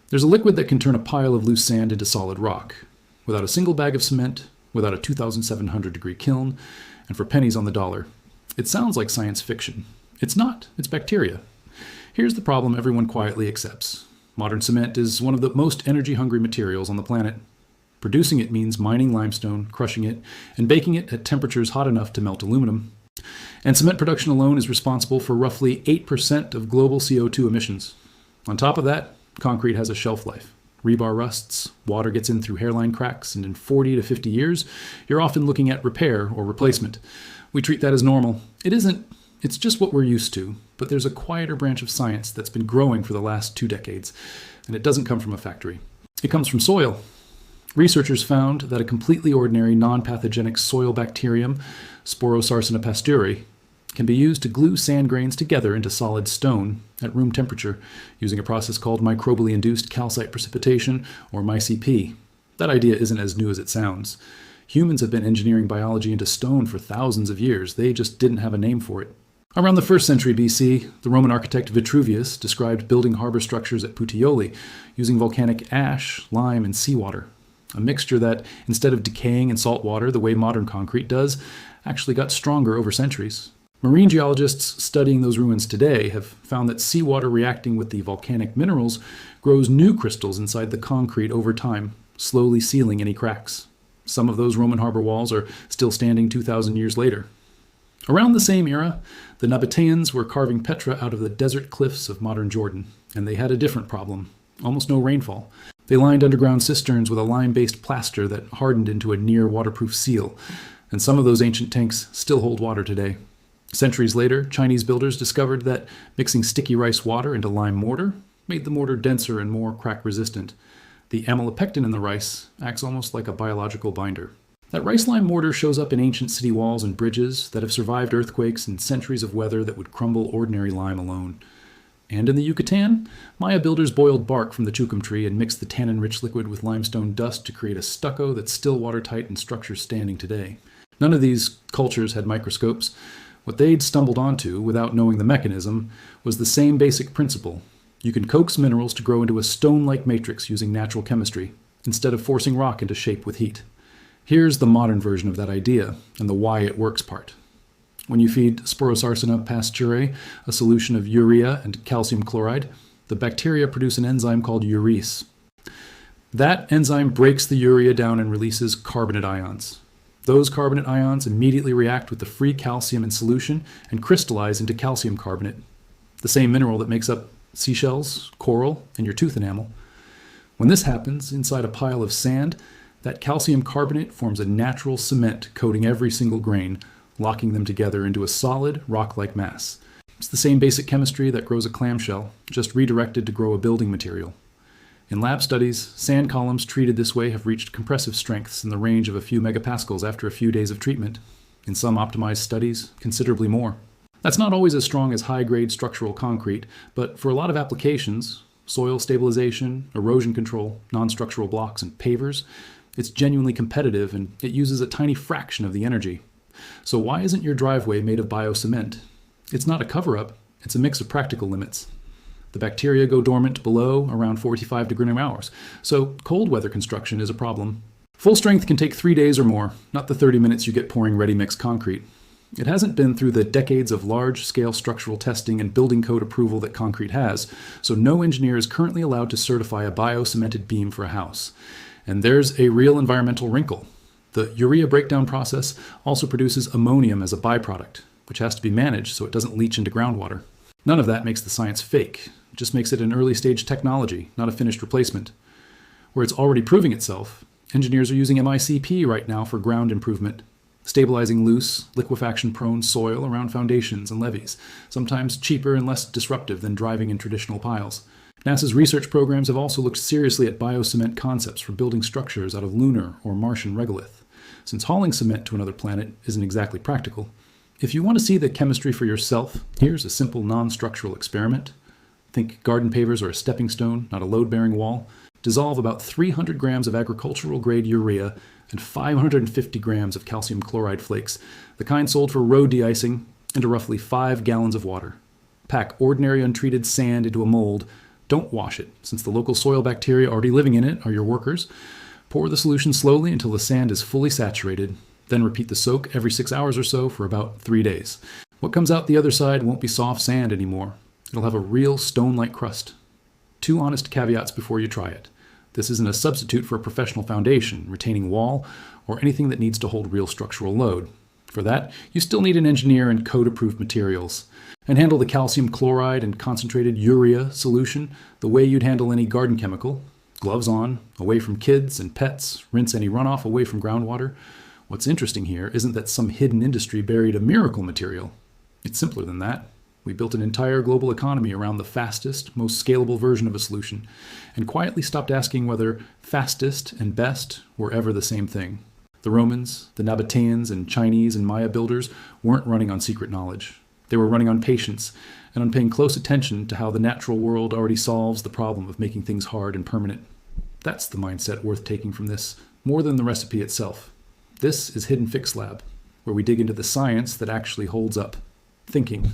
There's a liquid that can turn a pile of loose sand into solid rock, without a single bag of cement, without a 2,700-degree kiln, and for pennies on the dollar. It sounds like science fiction. It's not. It's bacteria. Here's the problem everyone quietly accepts. Modern cement is one of the most energy-hungry materials on the planet. Producing it means mining limestone, crushing it, and baking it at temperatures hot enough to melt aluminum. And cement production alone is responsible for roughly 8% of global CO2 emissions. On top of that, concrete has a shelf life. Rebar rusts, water gets in through hairline cracks, and in 40 to 50 years, you're often looking at repair or replacement. We treat that as normal. It isn't. It's just what we're used to, but there's a quieter branch of science that's been growing for the last 2 decades, and it doesn't come from a factory. It comes from soil. Researchers found that a completely ordinary non-pathogenic soil bacterium, Sporosarsina pasteurii, can be used to glue sand grains together into solid stone at room temperature using a process called microbially induced calcite precipitation, or MICP. That idea isn't as new as it sounds. Humans have been engineering biology into stone for thousands of years. They just didn't have a name for it. Around the 1st century BC, the Roman architect Vitruvius described building harbor structures at Puteoli using volcanic ash, lime, and seawater. A mixture that, instead of decaying in salt water the way modern concrete does, actually got stronger over centuries. Marine geologists studying those ruins today have found that seawater reacting with the volcanic minerals grows new crystals inside the concrete over time, slowly sealing any cracks. Some of those Roman harbor walls are still standing 2,000 years later. Around the same era, the Nabateans were carving petra out of the desert cliffs of modern Jordan, and they had a different problem: almost no rainfall. They lined underground cisterns with a lime-based plaster that hardened into a near-waterproof seal, and some of those ancient tanks still hold water today. Centuries later, Chinese builders discovered that mixing sticky rice water into lime mortar made the mortar denser and more crack-resistant. The amylopectin in the rice acts almost like a biological binder. That rice-lime mortar shows up in ancient city walls and bridges that have survived earthquakes and centuries of weather that would crumble ordinary lime alone. And in the Yucatan, Maya builders boiled bark from the chucum tree and mixed the tannin-rich liquid with limestone dust to create a stucco that's still watertight and structures standing today. None of these cultures had microscopes. What they'd stumbled onto, without knowing the mechanism, was the same basic principle. You can coax minerals to grow into a stone-like matrix using natural chemistry, instead of forcing rock into shape with heat. Here's the modern version of that idea, and the why it works part. When you feed Sporosarsina pasteurii a solution of urea and calcium chloride, the bacteria produce an enzyme called urease. That enzyme breaks the urea down and releases carbonate ions. Those carbonate ions immediately react with the free calcium in solution and crystallize into calcium carbonate, the same mineral that makes up seashells, coral, and your tooth enamel. When this happens inside a pile of sand, that calcium carbonate forms a natural cement coating every single grain, locking them together into a solid, rock-like mass. It's the same basic chemistry that grows a clamshell, just redirected to grow a building material. In lab studies, sand columns treated this way have reached compressive strengths in the range of a few megapascals after a few days of treatment. In some optimized studies, considerably more. That's not always as strong as high-grade structural concrete, but for a lot of applications, soil stabilization, erosion control, non-structural blocks, and pavers, it's genuinely competitive and it uses a tiny fraction of the energy. So why isn't your driveway made of biocement? It's not a cover-up, it's a mix of practical limits. The bacteria go dormant below around 45 degree hours, so cold weather construction is a problem. Full strength can take 3 days or more, not the 30 minutes you get pouring ready-mix concrete. It hasn't been through the decades of large-scale structural testing and building code approval that concrete has, so no engineer is currently allowed to certify a bio-cemented beam for a house. And there's a real environmental wrinkle. The urea breakdown process also produces ammonium as a byproduct, which has to be managed so it doesn't leach into groundwater. None of that makes the science fake. It just makes it an early-stage technology, not a finished replacement. Where it's already proving itself, engineers are using MICP right now for ground improvement, stabilizing loose, liquefaction-prone soil around foundations and levees, sometimes cheaper and less disruptive than driving in traditional piles. NASA's research programs have also looked seriously at biocement concepts for building structures out of lunar or Martian regolith. Since hauling cement to another planet isn't exactly practical, if you want to see the chemistry for yourself, here's a simple non-structural experiment. Think garden pavers are a stepping stone, not a load-bearing wall. Dissolve about 300 grams of agricultural-grade urea and 550 grams of calcium chloride flakes, the kind sold for road de-icing, into roughly 5 gallons of water. Pack ordinary untreated sand into a mold, Don't wash it, since the local soil bacteria already living in it are your workers. Pour the solution slowly until the sand is fully saturated, then repeat the soak every 6 hours or so for about 3 days. What comes out the other side won't be soft sand anymore. It'll have a real stone-like crust. 2 honest caveats before you try it. This isn't a substitute for a professional foundation, retaining wall, or anything that needs to hold real structural load. For that, you still need an engineer and code-approved materials. And handle the calcium chloride and concentrated urea solution the way you'd handle any garden chemical. Gloves on, away from kids and pets, rinse any runoff away from groundwater. What's interesting here isn't that some hidden industry buried a miracle material. It's simpler than that. We built an entire global economy around the fastest, most scalable version of a solution, and quietly stopped asking whether fastest and best were ever the same thing. The Romans, the Nabateans, and Chinese and Maya builders weren't running on secret knowledge. They were running on patience and on paying close attention to how the natural world already solves the problem of making things hard and permanent. That's the mindset worth taking from this, more than the recipe itself. This is Hidden Fix Lab, where we dig into the science that actually holds up. Thinking.